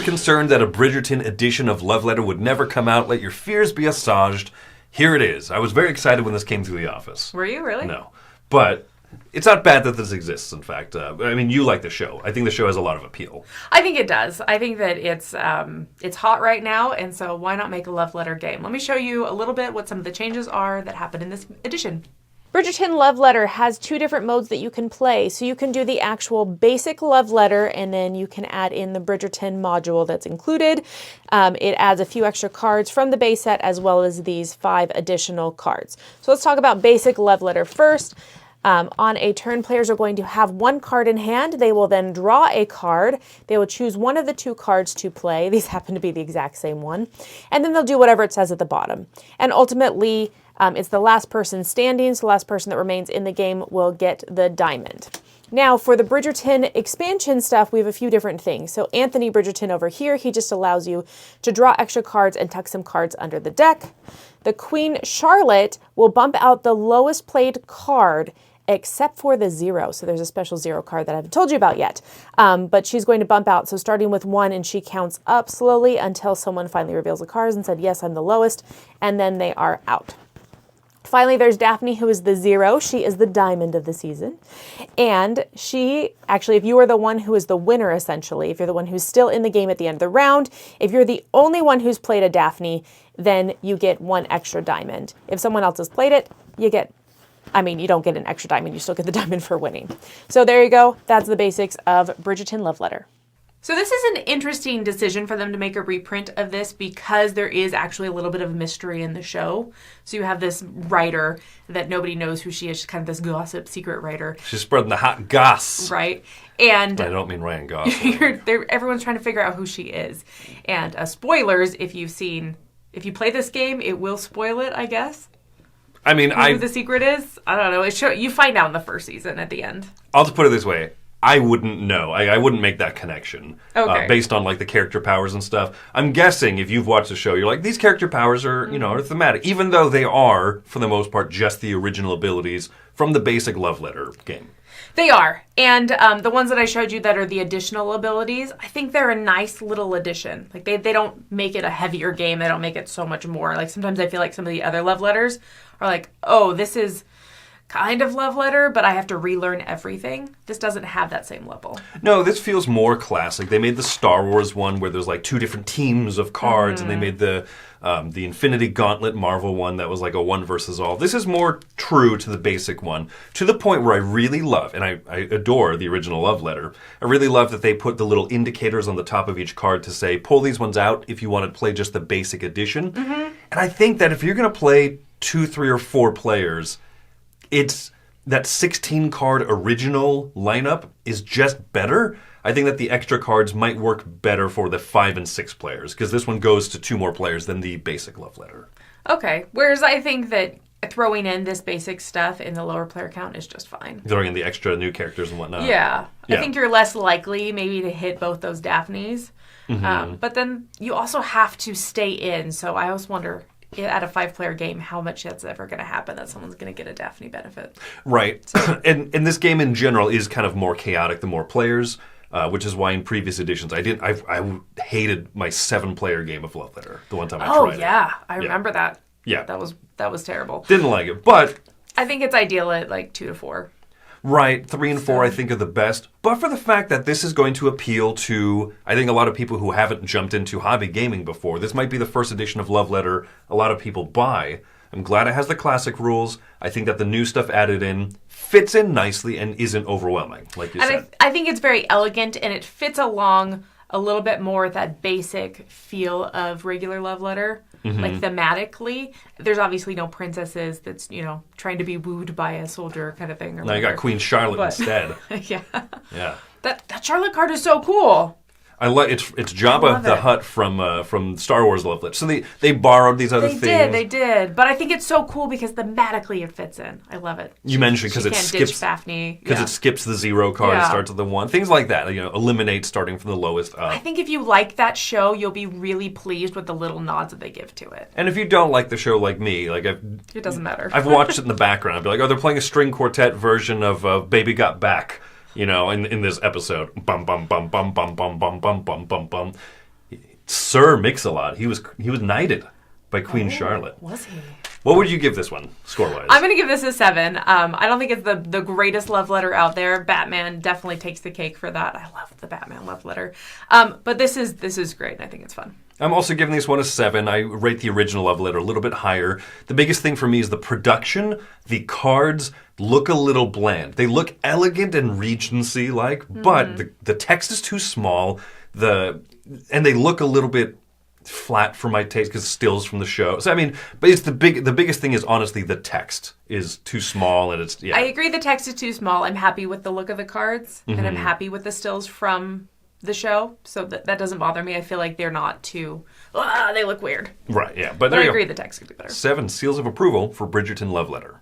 concerned that a Bridgerton edition of Love Letter would never come out, let your fears be assuaged. Here it is. I was very excited when this came through the office. Were you really? No. But it's not bad that this exists, in fact. I mean, you like the show. I think the show has a lot of appeal. I think it does. I think that it's hot right now, and so why not make a Love Letter game? Let me show you a little bit what some of the changes are that happened in this edition. Bridgerton Love Letter has two different modes that you can play. So you can do the actual basic Love Letter, and then you can add in the Bridgerton module that's included. It adds a few extra cards from the base set as well as these 5 additional cards. So let's talk about basic Love Letter first. On a turn, players are going to have 1 card in hand. They will then draw a card. They will choose one of the 2 cards to play. These happen to be the exact same one. And then they'll do whatever it says at the bottom. And ultimately, it's the last person standing, so the last person that remains in the game will get the diamond. Now, for the Bridgerton expansion stuff, we have a few different things. So Anthony Bridgerton over here, he just allows you to draw extra cards and tuck some cards under the deck. The Queen Charlotte will bump out the lowest played card except for the 0. So there's a special 0 card that I haven't told you about yet. But she's going to bump out. So starting with 1, and she counts up slowly until someone finally reveals the cards and said, yes, I'm the lowest. And then they are out. Finally, there's Daphne, who is the 0. She is the diamond of the season. And she, actually, if you are the one who is the winner, essentially, if you're the one who's still in the game at the end of the round, if you're the only one who's played a Daphne, then you get 1 extra diamond. If someone else has played it, you don't get an extra diamond. You still get the diamond for winning. So there you go. That's the basics of Bridgerton Love Letter. So this is an interesting decision for them to make a reprint of this because there is actually a little bit of mystery in the show. So you have this writer that nobody knows who she is. She's kind of this gossip secret writer. She's spreading the hot goss. Right. And I don't mean Ryan Gosling. Everyone's trying to figure out who she is. And spoilers, if you play this game, it will spoil it, I guess. I mean, who the secret is? I don't know. You find out in the first season at the end. I'll just put it this way. I wouldn't know. I wouldn't make that connection based on like the character powers and stuff. I'm guessing if you've watched the show, you're like, these character powers are, are thematic, even though they are, for the most part, just the original abilities from the basic Love Letter game. They are. And the ones that I showed you that are the additional abilities, I think they're a nice little addition. Like they don't make it a heavier game. They don't make it so much more. Like sometimes I feel like some of the other Love Letters are like, oh, this is kind of Love Letter, but I have to relearn everything. This doesn't have that same level. No, this feels more classic. They made the Star Wars one where there's like 2 different teams of cards, and they made the Infinity Gauntlet Marvel one that was like a 1 versus all. This is more true to the basic one, to the point where I really love, and I adore the original Love Letter. I really love that they put the little indicators on the top of each card to say, pull these ones out if you want to play just the basic edition. Mm-hmm. And I think that if you're going to play 2, 3, or 4 players, it's that 16-card original lineup is just better. I think that the extra cards might work better for the 5 and 6 players, because this one goes to 2 more players than the basic Love Letter. Okay. Whereas I think that throwing in this basic stuff in the lower player count is just fine. Throwing in the extra new characters and whatnot. Yeah. I think you're less likely maybe to hit both those Daphnes. Mm-hmm. But then you also have to stay in. So I always wonder, at a 5-player game, how much that's ever going to happen that someone's going to get a Daphne benefit. Right. So. And this game in general is kind of more chaotic the more players, which is why in previous editions I hated my 7-player game of Love Letter the one time I tried it. Oh yeah, I remember that. Yeah. That was terrible. Didn't like it, but I think it's ideal at like 2 to 4. Right, 3 and 4 I think are the best. But for the fact that this is going to appeal to, I think, a lot of people who haven't jumped into hobby gaming before. This might be the first edition of Love Letter a lot of people buy. I'm glad it has the classic rules. I think that the new stuff added in fits in nicely and isn't overwhelming, like you said. I think it's very elegant, and it fits along a little bit more with that basic feel of regular Love Letter. Mm-hmm. Like thematically, there's obviously no princesses that's, trying to be wooed by a soldier kind of thing. Or now you got Queen Charlotte instead. Yeah. Yeah. That Charlotte card is so cool. I like it's Jabba the Hutt from Star Wars Love Letter. So they borrowed these other things. They did. But I think it's so cool because thematically it fits in. I love it. You mentioned because it skips the 0 card, starts with the 1, things like that. Eliminate starting from the lowest up. I think if you like that show, you'll be really pleased with the little nods that they give to it. And if you don't like the show like me, it doesn't matter. I've watched it in the background. I'd be like, oh, they're playing a string quartet version of Baby Got Back. In this episode, bum bum bum bum bum bum bum bum bum bum bum. Sir Mix-a-Lot. He was knighted by Queen Charlotte. Was he? What would you give this one, score-wise? I'm going to give this a 7. I don't think it's the greatest love letter out there. Batman definitely takes the cake for that. I love the Batman love letter. But this is great, and I think it's fun. I'm also giving this one a 7. I rate the original love letter a little bit higher. The biggest thing for me is the production. The cards look a little bland. They look elegant and Regency-like, but the text is too small. And they look a little bit flat for my taste because stills from the show. So I mean, but it's the biggest thing is honestly the text is too small, and it's I agree the text is too small. I'm happy with the look of the cards, and I'm happy with the stills from the show, so that doesn't bother me. I feel like they're not too they look weird. Right, yeah. But I there you agree go. the text could be better. 7 seals of approval for Bridgerton Love Letter.